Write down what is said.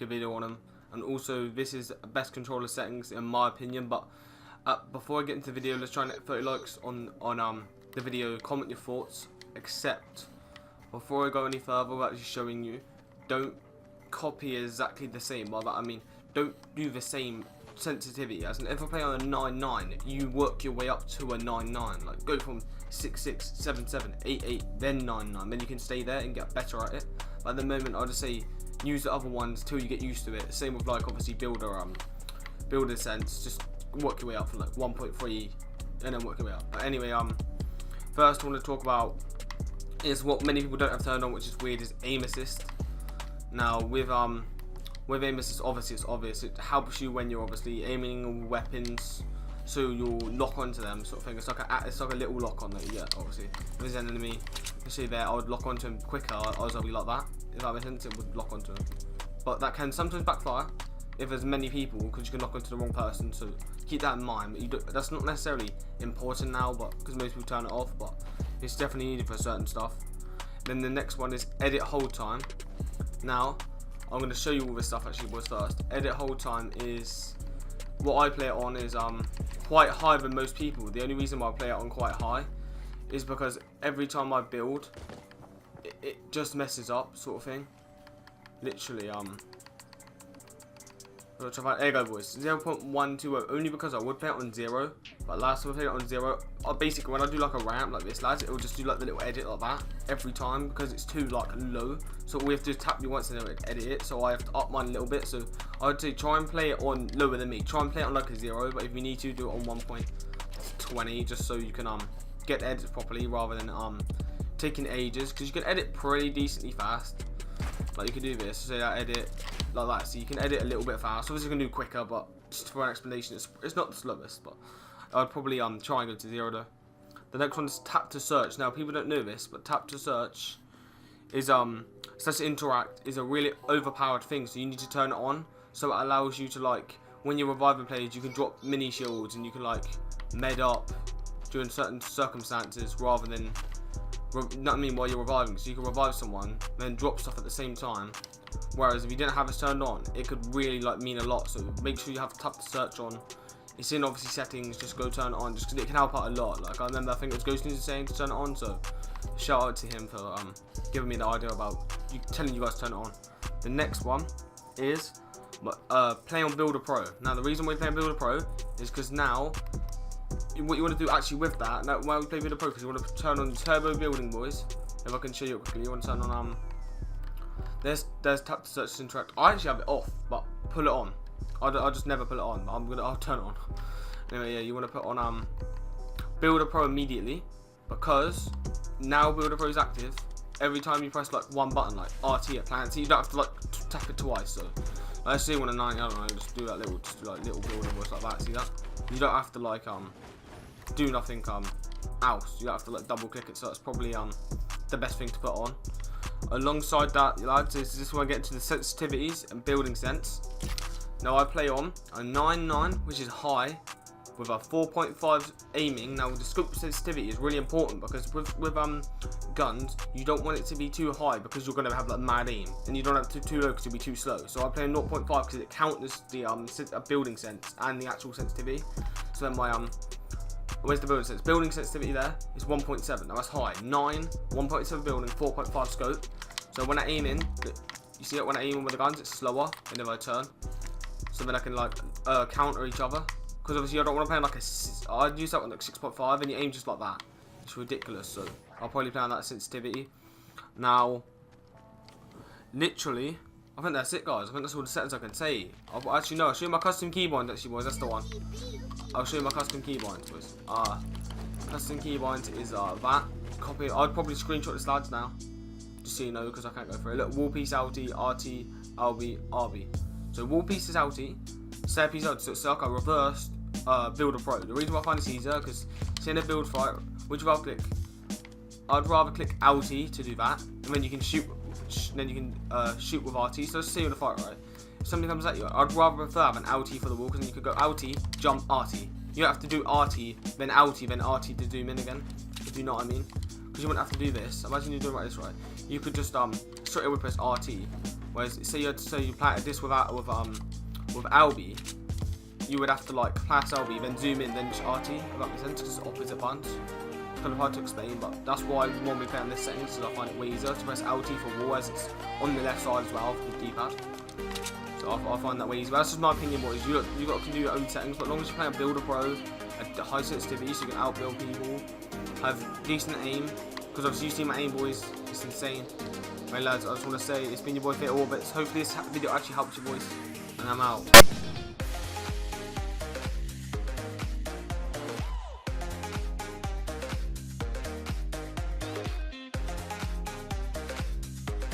a video on them. And also, this is best controller settings in my opinion. But before I get into the video, let's try and get 30 likes on the video. Comment your thoughts. Except before I go any further, I'm actually showing you, don't copy exactly the same. By that I mean, don't do the same sensitivity. As in, if I play on a 9.9, you work your way up to a 9.9. Like go from 6.6, 7.7, 8.8, then 9.9. Then you can stay there and get better at it. But at the moment, I'll just say use the other ones till you get used to it. Same with like obviously builder sense. Just work your way up from like 1.3 and then work your way up. But anyway, first I want to talk about is what many people don't have turned on, which is weird, is aim assist. Now with aim assist, obviously it's obvious. It helps you when you're obviously aiming weapons, so you'll lock onto them, sort of thing. It's like a little lock on that you get. Obviously, if there's an enemy, you see there, I would lock onto him quicker. I'll be like that. If that makes sense, it would lock onto him. But that can sometimes backfire if there's many people, because you can lock onto the wrong person. So keep that in mind. But that's not necessarily important now, but because most people turn it off. But it's definitely needed for certain stuff. Then the next one is edit hold time. Now I'm going to show you all this stuff actually was first. Edit hold time is what I play it on is quite high than most people. The only reason why I play it on quite high is because every time I build, it just messes up, sort of thing. Literally, there you go, boys. 0.120. Only because I would play it on 0, but last time I played it on 0, basically when I do like a ramp like this, lads, it will just do like the little edit like that every time because it's too like low. So all we have to do is tap me once and then edit it. So I have to up mine a little bit. So I would say try and play it on lower than me. Try and play it on like a 0, but if you need to, do it on 1.20 just so you can get the edits properly rather than taking ages, because you can edit pretty decently fast. Like you can do this, so that edit like that, so you can edit a little bit fast. Obviously you can do quicker, but just for an explanation, it's not the slowest, but I'd probably try and go to 0 though. The next one is tap to search. Now people don't know this, but tap to search is slash interact is a really overpowered thing, so you need to turn it on so it allows you to, like, when you're reviving players, you can drop mini shields and you can like med up during certain circumstances rather than while you're reviving. So you can revive someone then drop stuff at the same time, whereas if you didn't have this turned on, it could really like mean a lot. So make sure you have tap to search on. It's in obviously settings, just go turn it on, just because it can help out a lot. Like I remember, I think it was Ghost News saying to turn it on, so shout out to him for giving me the idea about telling you guys to turn it on. The next one is play on Builder Pro. Now the reason we play on Builder Pro is because now what you want to do actually with that, now why we play Builder Pro, because you want to turn on turbo building, boys. If I can show you it quickly, you want to turn on there's tap to search interact. I actually have it off, but pull it on. I'll just never put it on. I'll turn it on. Anyway, yeah, you want to put on Builder Pro immediately, because now Builder Pro is active. Every time you press like one button, like RT at plant, you don't have to like tap it twice. So let's say when a 90, I don't know, just do little builder voice like that. See that? You don't have to like do nothing else. You don't have to like double click it. So that's probably the best thing to put on. Alongside that, lads, is this where I get into the sensitivities and building sense. Now I play on a 9.9, which is high, with a 4.5 aiming. Now the scope sensitivity is really important because with guns, you don't want it to be too high because you're going to have like mad aim, and you don't have it too low because you'll be too slow. So I play 0.5 because it counters the building sense and the actual sensitivity. So then my where's the building sense? Building sensitivity there is 1.7. Now that's high. 9, 1.7 building, 4.5 scope. So when I aim in, you see it when I aim in with the guns, it's slower whenever I turn. So then I can like counter each other. Because obviously I don't want to play on like I'd use that one like 6.5 and you aim just like that. It's ridiculous. So I'll probably play on that sensitivity. Now, literally, I think that's it, guys. I think that's all the settings I can say. Actually, no, I'll show you my custom keybind, actually, boys. That's the one. I'll show you my custom keybind, boys. Custom keybind is that. Copy. I'd probably screenshot this, lads, now. Just so you know, because I can't go through it. Look, wall piece LT, RT, LB, RB. So wall piece is LT, stair piece LT. So it's like a reversed Builder Pro. The reason why I find this easier, because it's in a build fight. Would you rather click? I'd rather click LT to do that, and then you can shoot. Then you can shoot with RT. So let's see you in a fight, right? If something comes at you, I'd rather prefer have an LT for the wall, because then you could go LT, jump, RT. You don't have to do RT, then LT, then RT to zoom in again. If you know what I mean. because you wouldn't have to do this. Imagine you're doing like this, right? You could just straight away press RT. Whereas say you play this with LB, you would have to like press LB, then zoom in, then just RT. If that makes sense, because it's opposite buttons. It's kind of hard to explain, but that's why when we play on this settings, because I find it way easier to press LT for wall, as it's on the left side as well for the D-pad. So I find that way easier. That's just my opinion, boys. You can do your own settings, but as long as you play a builder pro, a high sensitivity, so you can outbuild people, have decent aim. Because obviously you see my aim, boys, it's insane. Right, lads, I just want to say it's been your boy Fit Orbits. Hopefully this video actually helps you, boys, and I'm out.